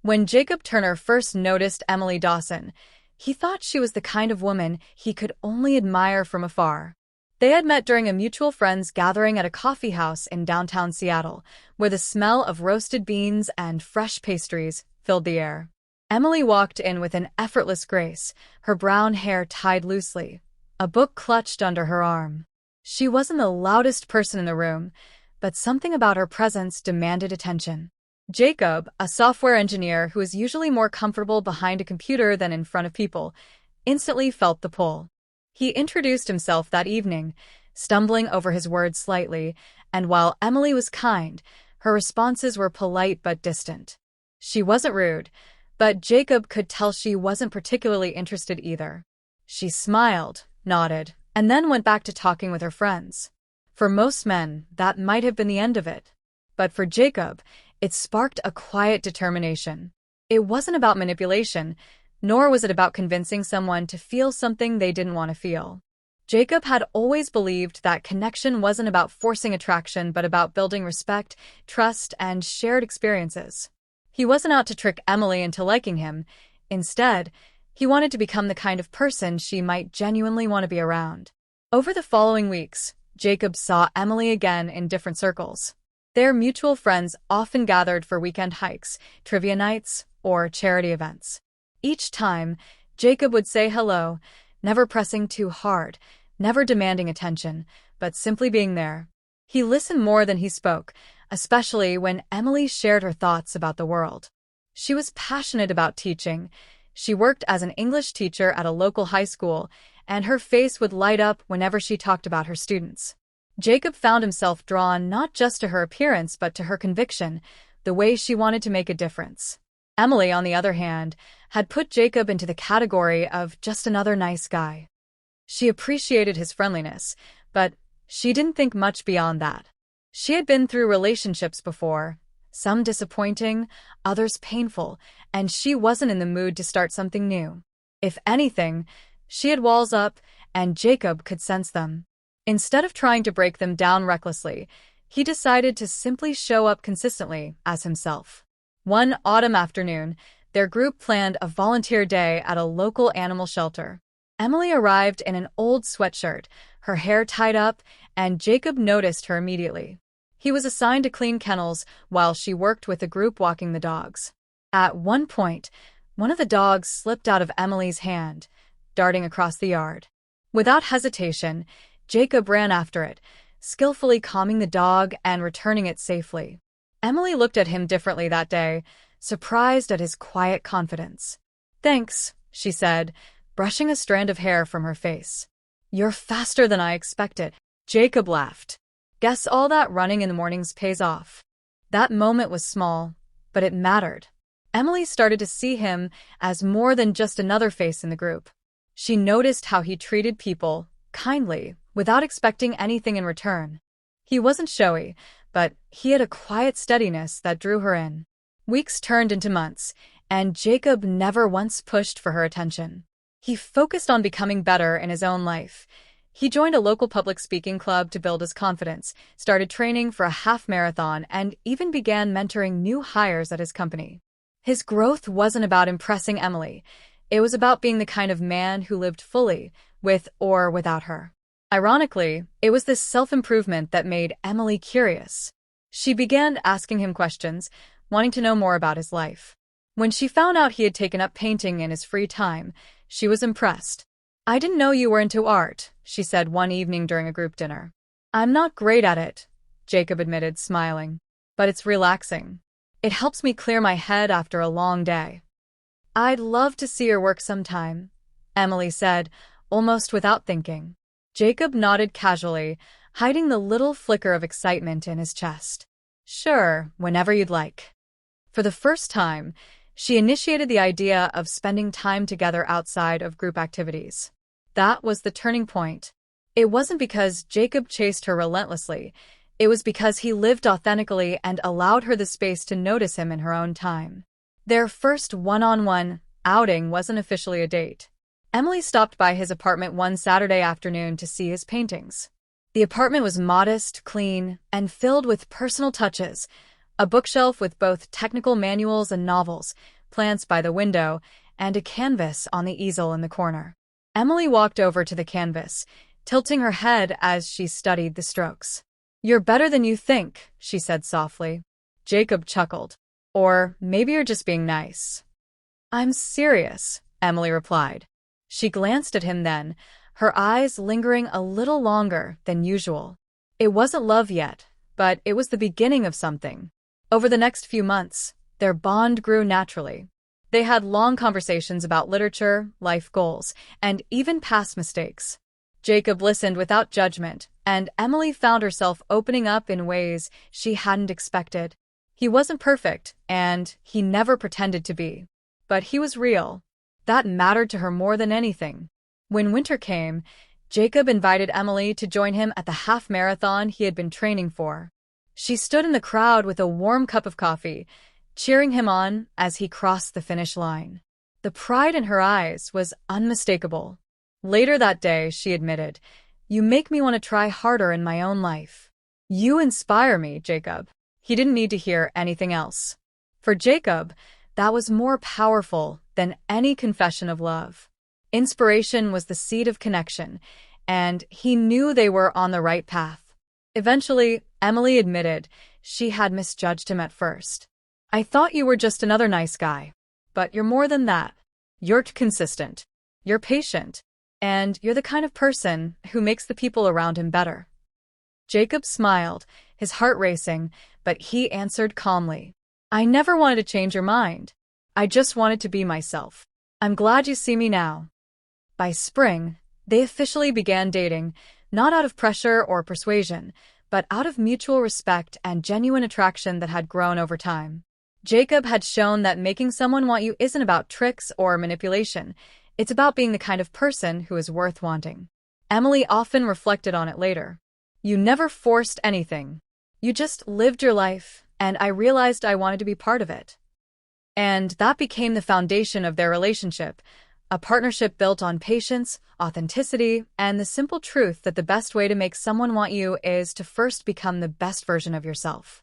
When Jacob Turner first noticed Emily Dawson, he thought she was the kind of woman he could only admire from afar. They had met during a mutual friends gathering at a coffee house in downtown Seattle, where the smell of roasted beans and fresh pastries filled the air. Emily walked in with an effortless grace, her brown hair tied loosely, a book clutched under her arm. She wasn't the loudest person in the room, but something about her presence demanded attention. Jacob, a software engineer who is usually more comfortable behind a computer than in front of people, instantly felt the pull. He introduced himself that evening, stumbling over his words slightly, and while Emily was kind, her responses were polite but distant. She wasn't rude, but Jacob could tell she wasn't particularly interested either. She smiled, nodded, and then went back to talking with her friends. For most men, that might have been the end of it. But for Jacob, it sparked a quiet determination. It wasn't about manipulation, nor was it about convincing someone to feel something they didn't want to feel. Jacob had always believed that connection wasn't about forcing attraction but about building respect, trust, and shared experiences. He wasn't out to trick Emily into liking him. Instead, he wanted to become the kind of person she might genuinely want to be around. Over the following weeks, Jacob saw Emily again in different circles. Their mutual friends often gathered for weekend hikes, trivia nights, or charity events. Each time, Jacob would say hello, never pressing too hard, never demanding attention, but simply being there. He listened more than he spoke, especially when Emily shared her thoughts about the world. She was passionate about teaching. She worked as an English teacher at a local high school, and her face would light up whenever she talked about her students. Jacob found himself drawn not just to her appearance but to her conviction, the way she wanted to make a difference. Emily, on the other hand, had put Jacob into the category of just another nice guy. She appreciated his friendliness, but she didn't think much beyond that. She had been through relationships before, some disappointing, others painful, and she wasn't in the mood to start something new. If anything, she had walls up, and Jacob could sense them. Instead of trying to break them down recklessly, he decided to simply show up consistently as himself. One autumn afternoon, their group planned a volunteer day at a local animal shelter. Emily arrived in an old sweatshirt, her hair tied up, and Jacob noticed her immediately. He was assigned to clean kennels while she worked with the group walking the dogs. At one point, one of the dogs slipped out of Emily's hand, darting across the yard. Without hesitation, Jacob ran after it, skillfully calming the dog and returning it safely. Emily looked at him differently that day, surprised at his quiet confidence. "Thanks," she said, brushing a strand of hair from her face. "You're faster than I expected." Jacob laughed. "Guess all that running in the mornings pays off." That moment was small, but it mattered. Emily started to see him as more than just another face in the group. She noticed how he treated people kindly, without expecting anything in return. He wasn't showy, but he had a quiet steadiness that drew her in. Weeks turned into months, and Jacob never once pushed for her attention. He focused on becoming better in his own life. He joined a local public speaking club to build his confidence, started training for a half marathon, and even began mentoring new hires at his company. His growth wasn't about impressing Emily. It was about being the kind of man who lived fully, with or without her. Ironically, it was this self-improvement that made Emily curious. She began asking him questions, wanting to know more about his life. When she found out he had taken up painting in his free time, she was impressed. "I didn't know you were into art," she said one evening during a group dinner. "I'm not great at it," Jacob admitted, smiling. "But it's relaxing. It helps me clear my head after a long day." "I'd love to see your work sometime," Emily said, almost without thinking. Jacob nodded casually, hiding the little flicker of excitement in his chest. "Sure, whenever you'd like." For the first time, she initiated the idea of spending time together outside of group activities. That was the turning point. It wasn't because Jacob chased her relentlessly. It was because he lived authentically and allowed her the space to notice him in her own time. Their first one-on-one outing wasn't officially a date. Emily stopped by his apartment one Saturday afternoon to see his paintings. The apartment was modest, clean, and filled with personal touches, a bookshelf with both technical manuals and novels, plants by the window and a canvas on the easel in the corner. Emily walked over to the canvas, tilting her head as she studied the strokes. "You're better than you think," she said softly. Jacob chuckled. "Or maybe you're just being nice." "I'm serious," Emily replied. She glanced at him then, her eyes lingering a little longer than usual. It wasn't love yet, but it was the beginning of something. Over the next few months, their bond grew naturally. They had long conversations about literature, life goals, and even past mistakes. Jacob listened without judgment, and Emily found herself opening up in ways she hadn't expected. He wasn't perfect, and he never pretended to be. But he was real. That mattered to her more than anything. When winter came, Jacob invited Emily to join him at the half marathon he had been training for. She stood in the crowd with a warm cup of coffee, cheering him on as he crossed the finish line. The pride in her eyes was unmistakable. Later that day, she admitted, "You make me want to try harder in my own life." "You inspire me, Jacob." He didn't need to hear anything else. For Jacob, that was more powerful than any confession of love. Inspiration was the seed of connection, and he knew they were on the right path. Eventually, Emily admitted she had misjudged him at first. "I thought you were just another nice guy. But you're more than that. You're consistent. You're patient. And you're the kind of person who makes the people around him better." Jacob smiled, his heart racing, but he answered calmly, "I never wanted to change your mind. I just wanted to be myself. I'm glad you see me now." By spring, they officially began dating, not out of pressure or persuasion, but out of mutual respect and genuine attraction that had grown over time. Jacob had shown that making someone want you isn't about tricks or manipulation. It's about being the kind of person who is worth wanting. Emily often reflected on it later. "You never forced anything. You just lived your life, and I realized I wanted to be part of it." And that became the foundation of their relationship, a partnership built on patience, authenticity, and the simple truth that the best way to make someone want you is to first become the best version of yourself.